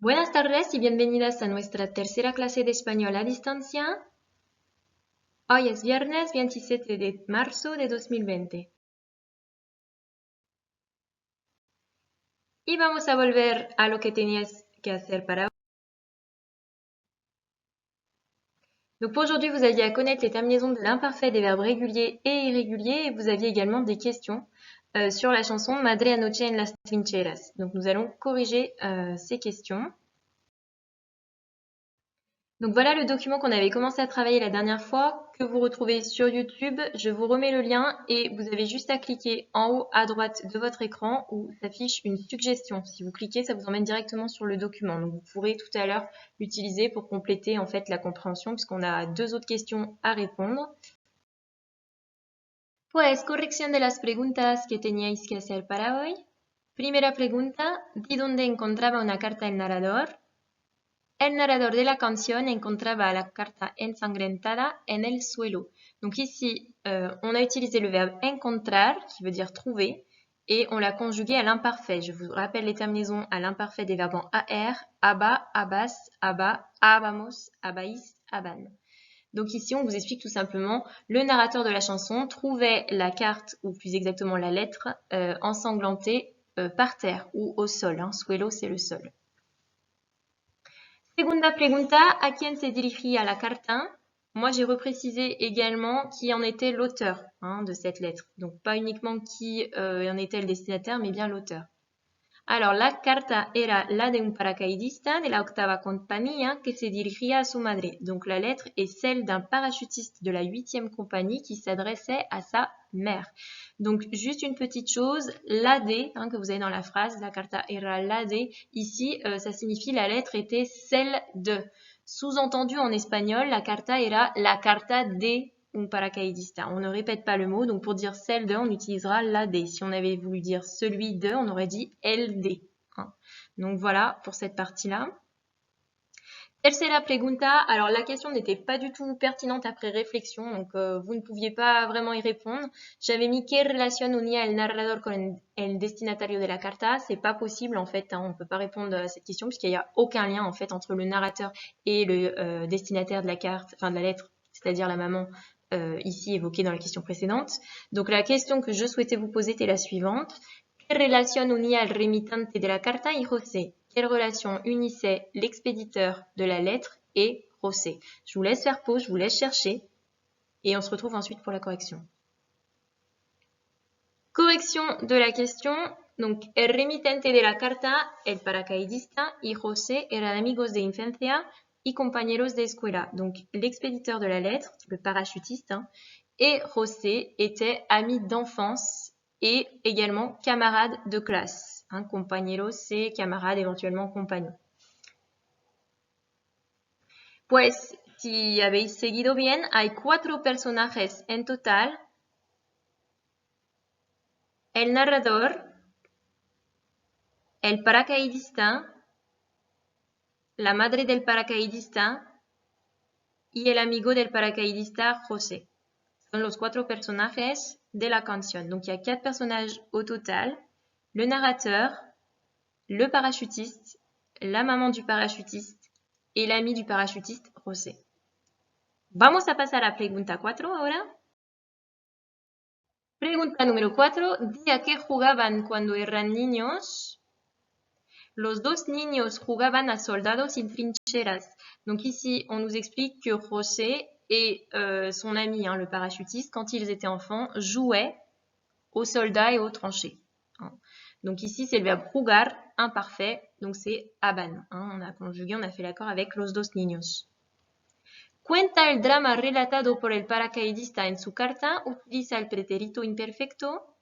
Buenas tardes y bienvenidas a nuestra tercera clase de español a distancia. Hoy es viernes 27 de marzo de 2020. Y vamos a volver a lo que tenías que hacer para hoy. Donc pour aujourd'hui, vous aviez à connaître les terminaisons de l'imparfait des verbes réguliers et irréguliers et vous aviez également des questions sur la chanson Madre anoche en las trincheras. Donc nous allons corriger ces questions. Donc voilà le document qu'on avait commencé à travailler la dernière fois, que vous retrouvez sur YouTube. Je vous remets le lien et vous avez juste à cliquer en haut à droite de votre écran où s'affiche une suggestion. Si vous cliquez, ça vous emmène directement sur le document. Donc vous pourrez tout à l'heure l'utiliser pour compléter en fait la compréhension puisqu'on a deux autres questions à répondre. Pues corrección de las preguntas que teníais que hacer para hoy. Primera pregunta, ¿di dónde encontraba una carta el narrador? El narrador de la canción encontraba la carta ensangrentada en el suelo. Donc ici, on a utilisé le verbe encontrar, qui veut dire trouver, et on l'a conjugué à l'imparfait. Je vous rappelle les terminaisons à l'imparfait des verbes en AR, aba, abas, aba, abamos, abais, aban. Donc ici, on vous explique tout simplement, le narrateur de la chanson trouvait la carte, ou plus exactement la lettre, ensanglantée par terre ou au sol. Suelo, c'est le sol. Segunda pregunta, ¿a quién se dirigía la carta? Moi, j'ai reprécisé également qui en était l'auteur de cette lettre. Donc, pas uniquement qui en était le destinataire, mais bien l'auteur. Alors, la carta era la de un paracaidista de la octava compañía que se dirigía a su madre. Donc, la lettre est celle d'un parachutiste de la 8e compagnie qui s'adressait à sa mère. Donc, juste une petite chose, la de, que vous avez dans la phrase, la carta era la de, ici, ça signifie la lettre était celle de. Sous-entendu en espagnol, la carta era la carta de un paracaidista. On ne répète pas le mot, donc pour dire celle de, on utilisera la de. Si on avait voulu dire celui de, on aurait dit el de. Donc voilà pour cette partie-là. Tercera pregunta, alors la question n'était pas du tout pertinente après réflexion, donc vous ne pouviez pas vraiment y répondre. J'avais mis quelle relation unía el narrador con el destinatario de la carta. C'est pas possible en fait, on ne peut pas répondre à cette question puisqu'il n'y a aucun lien en fait entre le narrateur et le destinataire de la carte, enfin de la lettre, c'est-à-dire la maman ici évoquée dans la question précédente. Donc la question que je souhaitais vous poser était la suivante. Quelle relation unía el remitante de la carta y José? Quelle relation unissait l'expéditeur de la lettre et José? Je vous laisse faire pause, je vous laisse chercher et on se retrouve ensuite pour la correction. Correction de la question. Donc, el remitente de la carta, el paracaidista y José eran amigos de infancia y compañeros de escuela. Donc, l'expéditeur de la lettre, le parachutiste, et José étaient amis d'enfance et également camarades de classe. Compañeros, c'est camarades, éventuellement compagnons. Pues, si habéis seguido bien, hay 4 personajes en total. El narrador, el paracaidista, la madre del paracaidista y el amigo del paracaidista José. Son los 4 personajes de la canción. Donc, il y a 4 personnages au total. Le narrateur, le parachutiste, la maman du parachutiste et l'ami du parachutiste José. Vamos a pasar a pregunta 4 ahora. Pregunta número 4. Di a qué jugaban cuando eran niños. Los dos niños jugaban a soldados y trincheras. Donc ici, on nous explique que José et son ami, le parachutiste, quand ils étaient enfants, jouaient aux soldats et aux tranchées. Donc ici, c'est le verbe jugar, imparfait, donc c'est aban. On a conjugué, on a fait l'accord avec los dos niños. Cuenta el drama relatado por el paracaidista en su carta, utiliza el pretérito imperfecto.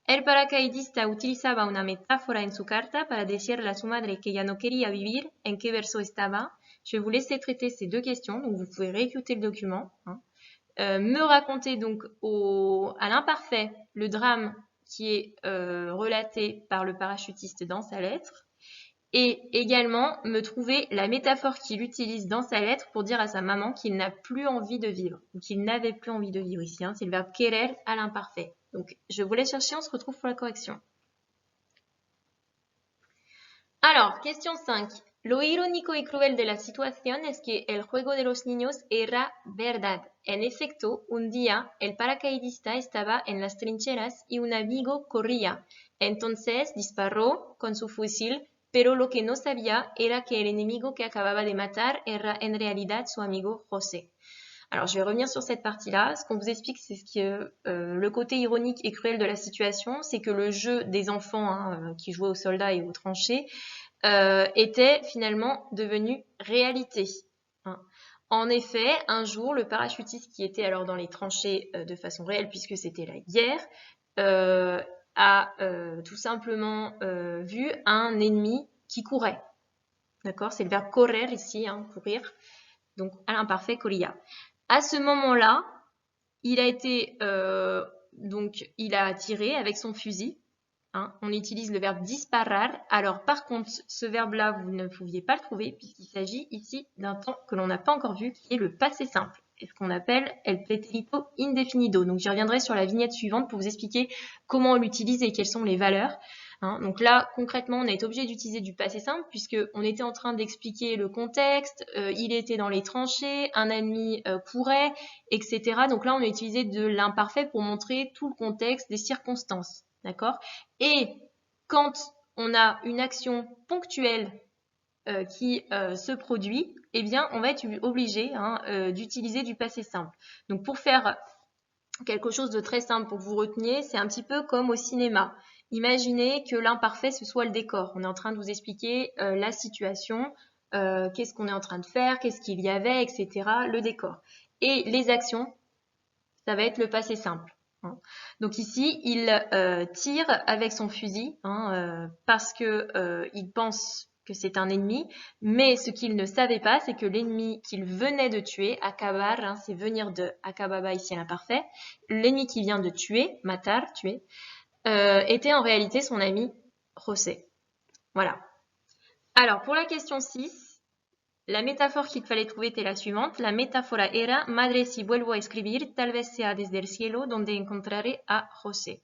El paracaidista utilizaba una metáfora en su carta para decirle a su madre que ya no quería vivir. ¿En qué verso estaba? Je vais vous laisser traiter ces deux questions, donc vous pouvez réécouter le document. Me raconter donc à l'imparfait le drame qui est relaté par le parachutiste dans sa lettre et également me trouver la métaphore qu'il utilise dans sa lettre pour dire à sa maman qu'il n'a plus envie de vivre ou qu'il n'avait plus envie de vivre ici. C'est le verbe querer à l'imparfait. Donc, je vous laisse chercher, on se retrouve pour la correction. Alors, question 5. Lo irónico y cruel de la situación es que el juego de los niños era verdad. En efecto, un día el paracaidista estaba en las trincheras y un amigo corría. Entonces disparó con su fusil, pero lo que no sabía era que el enemigo que acababa de matar era en realidad su amigo José. Alors, je vais revenir sur cette partie-là. Ce qu'on vous explique, c'est que le côté ironique et cruel de la situation, c'est que le jeu des enfants qui jouaient aux soldats et aux tranchées était finalement devenu réalité. Hein. En effet, un jour, le parachutiste qui était alors dans les tranchées de façon réelle, puisque c'était la guerre, a tout simplement vu un ennemi qui courait. D'accord? C'est le verbe correr ici, hein, courir. Donc, à l'imparfait, corría. À ce moment-là, il a tiré avec son fusil. Hein, on utilise le verbe disparar. Alors, par contre, ce verbe-là, vous ne pouviez pas le trouver puisqu'il s'agit ici d'un temps que l'on n'a pas encore vu, qui est le passé simple. C'est ce qu'on appelle el pretérito indefinido. Donc, j'y reviendrai sur la vignette suivante pour vous expliquer comment on l'utilise et quelles sont les valeurs. Hein, donc là, concrètement, on a été obligé d'utiliser du passé simple puisqu'on était en train d'expliquer le contexte, il était dans les tranchées, un ennemi courait, etc. Donc là, on a utilisé de l'imparfait pour montrer tout le contexte des circonstances. D'accord? Et quand on a une action ponctuelle qui se produit, eh bien, on va être obligé d'utiliser du passé simple. Donc, pour faire quelque chose de très simple pour que vous reteniez, c'est un petit peu comme au cinéma. Imaginez que l'imparfait, ce soit le décor. On est en train de vous expliquer la situation, qu'est-ce qu'on est en train de faire, qu'est-ce qu'il y avait, etc. Le décor. Et les actions, ça va être le passé simple. Donc ici, il tire avec son fusil parce qu'il pense que c'est un ennemi, mais ce qu'il ne savait pas, c'est que l'ennemi qu'il venait de tuer, acabar, c'est venir de acababa ici à l'imparfait, l'ennemi qu'il vient de tuer, matar, tuer, était en réalité son ami José. Voilà. Alors, pour la question 6, la métaphore qu'il fallait trouver était la suivante. La métaphora era, madre si vuelvo a escribir, tal vez sea desde el cielo donde encontraré a José.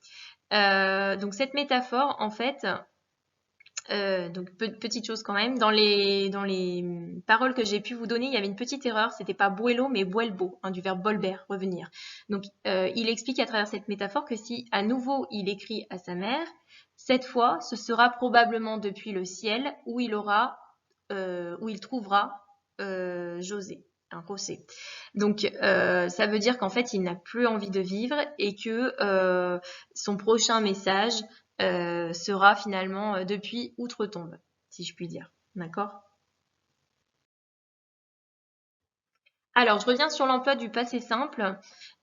Donc cette métaphore, en fait, donc petite chose quand même, dans les paroles que j'ai pu vous donner, il y avait une petite erreur, c'était pas vuelo mais vuelvo, du verbe volver, revenir. Donc il explique à travers cette métaphore que si à nouveau il écrit à sa mère, cette fois ce sera probablement depuis le ciel où il trouvera José. José. Donc ça veut dire qu'en fait il n'a plus envie de vivre et que son prochain message sera finalement depuis outre-tombe, si je puis dire. D'accord? Alors, je reviens sur l'emploi du passé simple.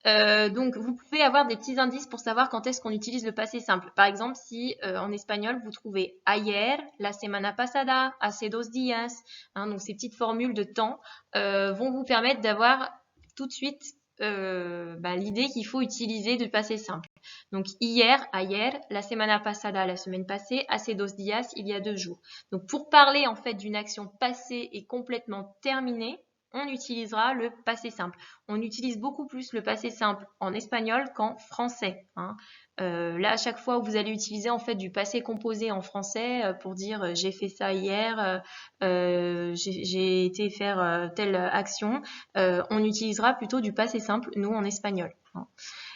Donc, vous pouvez avoir des petits indices pour savoir quand est-ce qu'on utilise le passé simple. Par exemple, si en espagnol, vous trouvez ayer, la semana pasada, hace 2 días, donc ces petites formules de temps vont vous permettre d'avoir tout de suite l'idée qu'il faut utiliser du passé simple. Donc, hier, ayer, la semana pasada, la semaine passée, hace 2 días, il y a 2 jours. Donc, pour parler en fait d'une action passée et complètement terminée, on utilisera le passé simple. On utilise beaucoup plus le passé simple en espagnol qu'en français. Là, à chaque fois où vous allez utiliser en fait du passé composé en français pour dire j'ai fait ça hier, j'ai été faire telle action, on utilisera plutôt du passé simple, nous, en espagnol.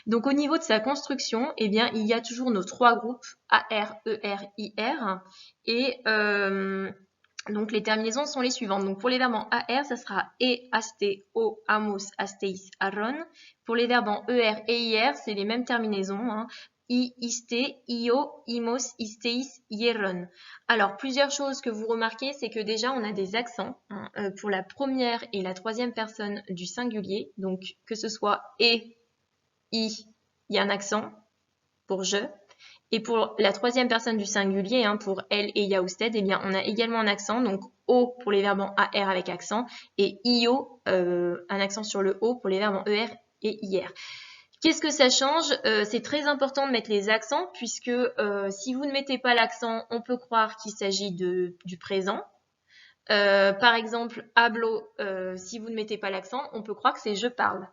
Donc, au niveau de sa construction, eh bien, il y a toujours nos 3 groupes AR, ER, IR et donc, les terminaisons sont les suivantes. Donc, pour les verbes en AR, ça sera aste, o, amos, asteis, arron. Pour les verbes en ER et IR, c'est les mêmes terminaisons. I, iste, io, imos, isteis, hierron. Alors, plusieurs choses que vous remarquez, c'est que déjà, on a des accents pour la première et la troisième personne du singulier. Donc, que ce soit et, i, il y a un accent pour je. Et pour la troisième personne du singulier, pour elle et yaousted, eh bien, on a également un accent, donc O pour les verbes en AR avec accent, et IO, un accent sur le O pour les verbes en ER et IR. Qu'est-ce que ça change? C'est très important de mettre les accents, puisque si vous ne mettez pas l'accent, on peut croire qu'il s'agit du présent. Par exemple, hablo, si vous ne mettez pas l'accent, on peut croire que c'est je parle.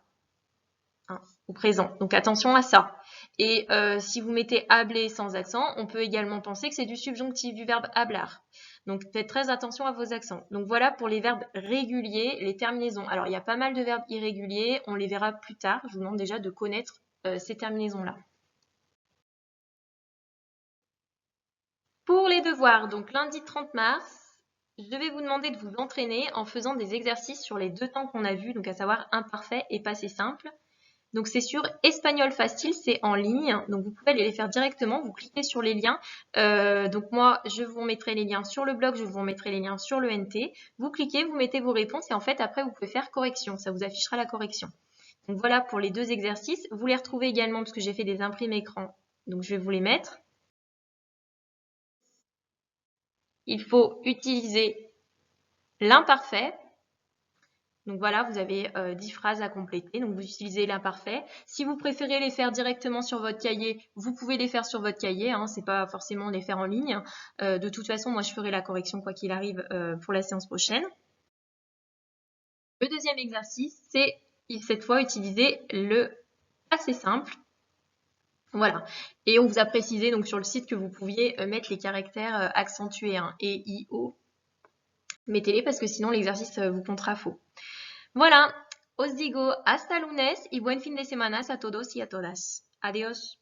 hein, au présent. Donc attention à ça. Et si vous mettez habler sans accent, on peut également penser que c'est du subjonctif du verbe hablar. Donc faites très attention à vos accents. Donc voilà pour les verbes réguliers, les terminaisons. Alors il y a pas mal de verbes irréguliers, on les verra plus tard. Je vous demande déjà de connaître ces terminaisons-là. Pour les devoirs, donc lundi 30 mars, je vais vous demander de vous entraîner en faisant des exercices sur les deux temps qu'on a vus, donc à savoir imparfait et passé simple. Donc c'est sur Espagnol Facile, c'est en ligne, donc vous pouvez aller les faire directement, vous cliquez sur les liens. Donc moi, je vous mettrai les liens sur le blog, je vous mettrai les liens sur le NT. Vous cliquez, vous mettez vos réponses et en fait après vous pouvez faire correction, ça vous affichera la correction. Donc voilà pour les deux exercices. Vous les retrouvez également parce que j'ai fait des imprimés écran, donc je vais vous les mettre. Il faut utiliser l'imparfait. Donc voilà, vous avez 10 phrases à compléter, donc vous utilisez l'imparfait. Si vous préférez les faire directement sur votre cahier, vous pouvez les faire sur votre cahier, hein, c'est pas forcément les faire en ligne. De toute façon, moi je ferai la correction quoi qu'il arrive pour la séance prochaine. Le deuxième exercice, c'est cette fois utiliser le passé simple. Voilà. Et on vous a précisé donc sur le site que vous pouviez mettre les caractères accentués, hein, E, I, O. Mettez-les parce que sinon l'exercice vous comptera faux. Voilà, os digo hasta lunes y buen fin de semana a todos y a todas. Adiós.